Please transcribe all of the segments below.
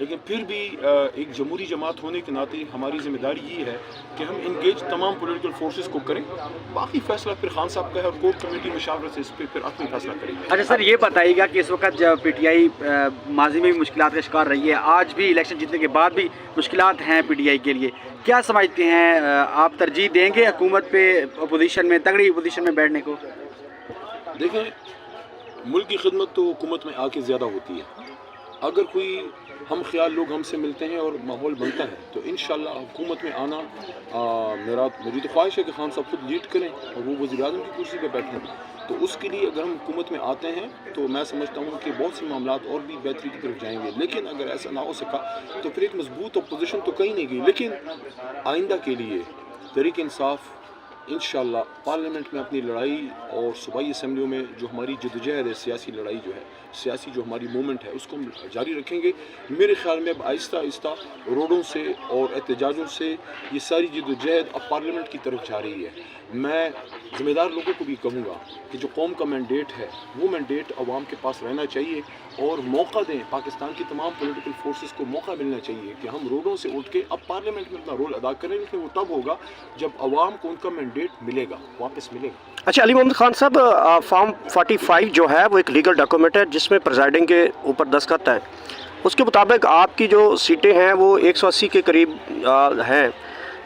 لیکن پھر بھی ایک جمہوری جماعت ہونے کے ناطے ہماری ذمہ داری یہ ہے کہ ہم انگیج تمام پولیٹیکل فورسز کو کریں. باقی فیصلہ پھر خان صاحب کا ہے اور کور کمیٹی مشاورت سے اس پہ پھر اپنی فیصلہ کرے گی. اچھا سر، یہ بتائیے گا کہ اس وقت جب پی ٹی آئی ماضی میں بھی مشکلات کا شکار رہی ہے، آج بھی الیکشن جیتنے کے بعد بھی مشکلات ہیں پی ٹی آئی کے لیے، کیا سمجھتے ہیں آپ ترجیح دیں گے حکومت پہ اپوزیشن میں، تگڑی اپوزیشن میں بیٹھنے کو؟ دیکھیں، ملک کی خدمت تو حکومت میں آ کے زیادہ ہوتی ہے. اگر کوئی ہم خیال لوگ ہم سے ملتے ہیں اور ماحول بنتا ہے تو انشاءاللہ حکومت میں آنا میری تو خواہش ہے کہ خان صاحب خود لیڈ کریں اور وہ وزیر اعظم کی کرسی پہ بیٹھیں. تو اس کے لیے اگر ہم حکومت میں آتے ہیں تو میں سمجھتا ہوں کہ بہت سے معاملات اور بھی بہتری کی طرف جائیں گے. لیکن اگر ایسا نہ ہو سکا تو پھر ایک مضبوط اپوزیشن تو کہیں نہیں گئی. لیکن آئندہ کے لیے تحریک انصاف انشاءاللہ پارلیمنٹ میں اپنی لڑائی اور صوبائی اسمبلیوں میں جو ہماری جدوجہد ہے، سیاسی لڑائی جو ہے، سیاسی جو ہماری موومنٹ ہے، اس کو ہم جاری رکھیں گے. میرے خیال میں اب آہستہ آہستہ روڈوں سے اور احتجاجوں سے یہ ساری جدوجہد اب پارلیمنٹ کی طرف جا رہی ہے. میں ذمہ دار لوگوں کو بھی کہوں گا کہ جو قوم کا مینڈیٹ ہے وہ مینڈیٹ عوام کے پاس رہنا چاہیے اور موقع دیں. پاکستان کی تمام پولیٹیکل فورسز کو موقع ملنا چاہیے کہ ہم روڈوں سے اٹھ کے اب پارلیمنٹ میں اپنا رول ادا کریں. لیکن وہ تب ہوگا جب عوام کو ان کا مینڈیٹ ملے گا، واپس ملے گا. اچھا علی محمد خان صاحب، فارم 45 جو ہے وہ ایک لیگل ڈاکومنٹ ہے جس میں پریزائڈنگ کے اوپر دستخط ہے. اس کے مطابق آپ کی جو سیٹیں ہیں وہ 180 کے قریب ہیں.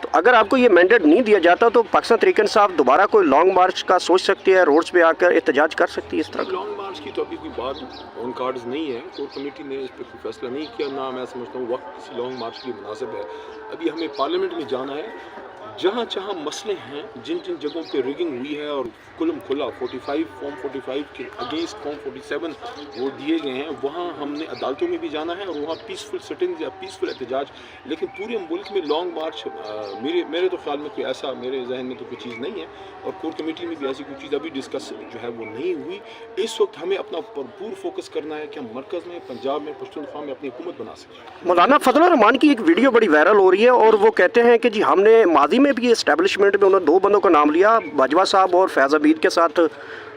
تو اگر آپ کو یہ مینڈیٹ نہیں دیا جاتا تو پاکستان تحریک انصاف دوبارہ کوئی لانگ مارچ کا سوچ سکتی ہے، روڈز پہ آ کر احتجاج کر سکتی ہے اس طرح کا؟ لانگ مارچ کی تو ابھی کوئی بات آن کارڈز نہیں ہے. کور کمیٹی نے اس پہ کوئی فیصلہ نہیں کیا، نہ میں سمجھتا ہوں وقت کسی لانگ مارچ کے لیے مناسب ہے. ابھی ہمیں پارلیمنٹ میں جانا ہے. جہاں جہاں مسئلے ہیں، جن جن جگہوں پہ ریگنگ ہوئی ہے اور کلم کھلا 45 فارم 45 کے اگینسٹ فارم 47 وہ دیے گئے ہیں، وہاں ہم نے عدالتوں میں بھی جانا ہے اور وہاں پیسفل سٹنگ یا پیسفل احتجاج. لیکن پورے ملک میں لانگ مارچ میرے تو خیال میں کوئی ایسا میرے ذہن میں تو کوئی چیز نہیں ہے اور کور کمیٹی میں بھی ایسی کوئی چیز ابھی ڈسکس جو ہے وہ نہیں ہوئی. اس وقت ہمیں اپنا بھرپور فوکس کرنا ہے کہ ہم مرکز میں، پنجاب میں، پشتونخوا میں اپنی حکومت بنا سکیں. مولانا فضل الرحمان کی ایک ویڈیو بڑی وائرل ہو رہی ہے اور وہ کہتے ہیں کہ جی ہم نے ماضی میں بھی اسٹیبلشمنٹ میں انہوں نے 2 بندوں کا نام لیا، باجوہ صاحب اور فیض عبید کے ساتھ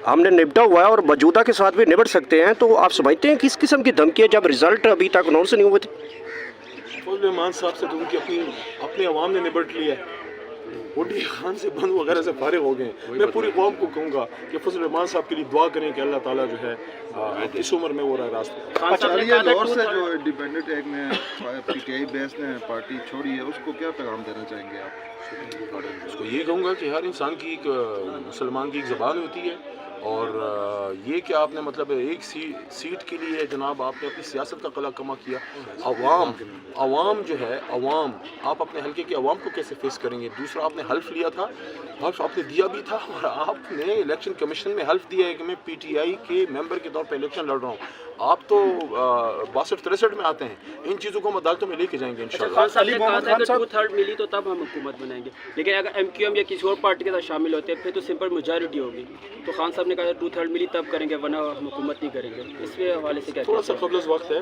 ہم نے نپٹا ہوا ہے اور موجودہ کے ساتھ بھی نبٹ سکتے ہیں. تو آپ سمجھتے ہیں کس قسم کی دھمکی ہے جب رزلٹ ابھی تک اناؤنس نہیں ہوئے تھے؟ فضل الرحمان صاحب سے تو ان کی اپنے عوام نے نبٹ لیا ہے. وڈی خان سے بند وغیرہ سے فارغ ہو گئے. میں پوری قوم کو کہوں گا کہ فضل الرحمان صاحب کے لیے دعا کریں کہ اللہ تعالیٰ جو ہے اس عمر میں وہ راہ راست. اچھا، یہ لاہور سے جو انڈیپینڈنٹ ایک نے پی ٹی آئی بیس نے پارٹی چھوڑی ہے، اس کو کیا پیغام دینا چاہیں گے آپ؟ اس کو یہ کہوں گا کہ ہر انسان کی ایک مسلمان کی ایک زبان ہوتی ہے اور یہ کہ آپ نے مطلب ایک سیٹ کے لیے جناب آپ نے اپنی سیاست کا قلع کما کیا. عوام جو ہے، عوام آپ اپنے حلقے کے عوام کو کیسے فیس کریں گے؟ دوسرا آپ نے حلف لیا تھا، حلف آپ نے دیا بھی تھا اور آپ نے الیکشن کمیشن میں حلف دیا ہے کہ میں پی ٹی آئی کے ممبر کے طور پہ الیکشن لڑ رہا ہوں. آپ تو 62-63 میں آتے ہیں. ان چیزوں کو ہم عدالتوں میں لے کے جائیں گے انشاءاللہ. خان صاحب نے کہا تھا کہ 2/3 ملی تو تب ہم حکومت بنائیں گے، لیکن اگر ایم کیو ایم یا کسی اور پارٹی کے ساتھ شامل ہوتے ہیں پھر تو سمپل میجارٹی ہوگی. تو خان صاحب نے کہا 2/3 ملی تب کریں گے ورنہ ہم حکومت نہیں کریں گے. اس کے حوالے سے کیا تھوڑا سا قبل از وقت ہے.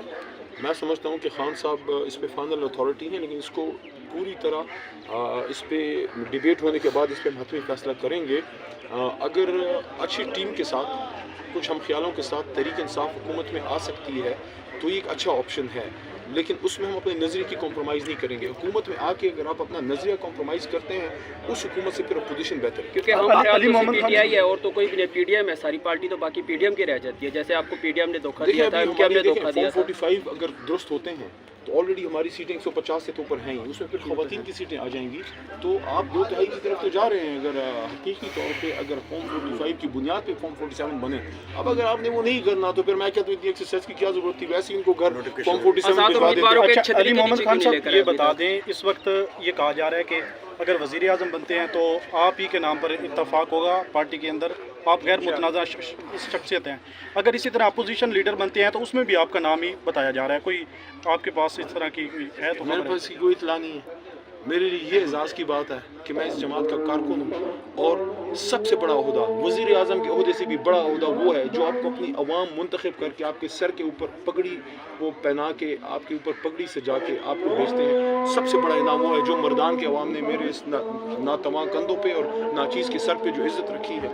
میں سمجھتا ہوں کہ خان صاحب اس پہ فائنل اتھارٹی ہیں، لیکن اس کو پوری طرح اس پہ ڈیبیٹ ہونے کے بعد اس پہ حتمی فیصلہ کریں گے. اگر اچھی ٹیم کے ساتھ، کچھ ہم خیالوں کے ساتھ تحریک انصاف حکومت میں آ سکتی ہے تو یہ ایک اچھا آپشن ہے. لیکن اس میں ہم اپنے نظریے کی کمپرومائز نہیں کریں گے. حکومت میں آ کے اگر آپ اپنا نظریہ کمپرومائز کرتے ہیں اس حکومت سے پھر اپوزیشن بہتر ہے. کیونکہ ہم پی ٹی آئی ہے اور تو کوئی بھی نہیں، پی ڈی ایم ہے ساری پارٹی، تو باقی پی ڈی ایم کی رہ جاتی ہے. جیسے آپ کو پی ڈی ایم نے دھوکہ دیا تھا، ایم کیو ایم نے دھوکہ دیا تھا. 45 اگر درست ہوتے ہیں تو آلریڈی ہماری سیٹیں 150 سے تو اوپر ہیں. اس میں پھر خواتین کی سیٹیں آ جائیں گی تو آپ 2/3 کی طرف تو جا رہے ہیں. اگر حقیقی طور پہ اگر فارم 45 کی بنیاد پہ فارم 47 بنے، اب اگر آپ نے وہ نہیں کرنا تو پھر میں کہتا ہوں اتنی ایکسرسائز کی کیا ضرورت تھی؟ ویسے ان کو گھر فارم 47 بھجوا دیتے. اچھا علی محمد خان صاحب یہ بتا دیں، اس وقت یہ کہا جا رہا ہے کہ اگر وزیر اعظم بنتے ہیں تو آپ ہی کے نام پر اتفاق ہوگا پارٹی کے اندر، آپ غیر متنازع شخصیت ہیں. اگر اسی طرح اپوزیشن لیڈر بنتے ہیں تو اس میں بھی آپ کا نام ہی بتایا جا رہا ہے. کوئی آپ کے پاس اس طرح کی ہے تو میرے پاس کوئی اطلاع نہیں ہے. میرے لیے یہ اعزاز کی بات ہے کہ میں اس جماعت کا کارکن ہوں اور سب سے بڑا عہدہ، وزیر اعظم کے عہدے سے بھی بڑا عہدہ وہ ہے جو آپ کو اپنی عوام منتخب کر کے آپ کے سر کے اوپر پگڑی وہ پہنا کے آپ کے اوپر پگڑی سجا کے آپ کو بھیجتے ہیں. سب سے بڑا انعام وہ ہے جو مردان کے عوام نے میرے اس ناتواں کندھوں پہ اور ناچیز کے سر پہ جو عزت رکھی ہے.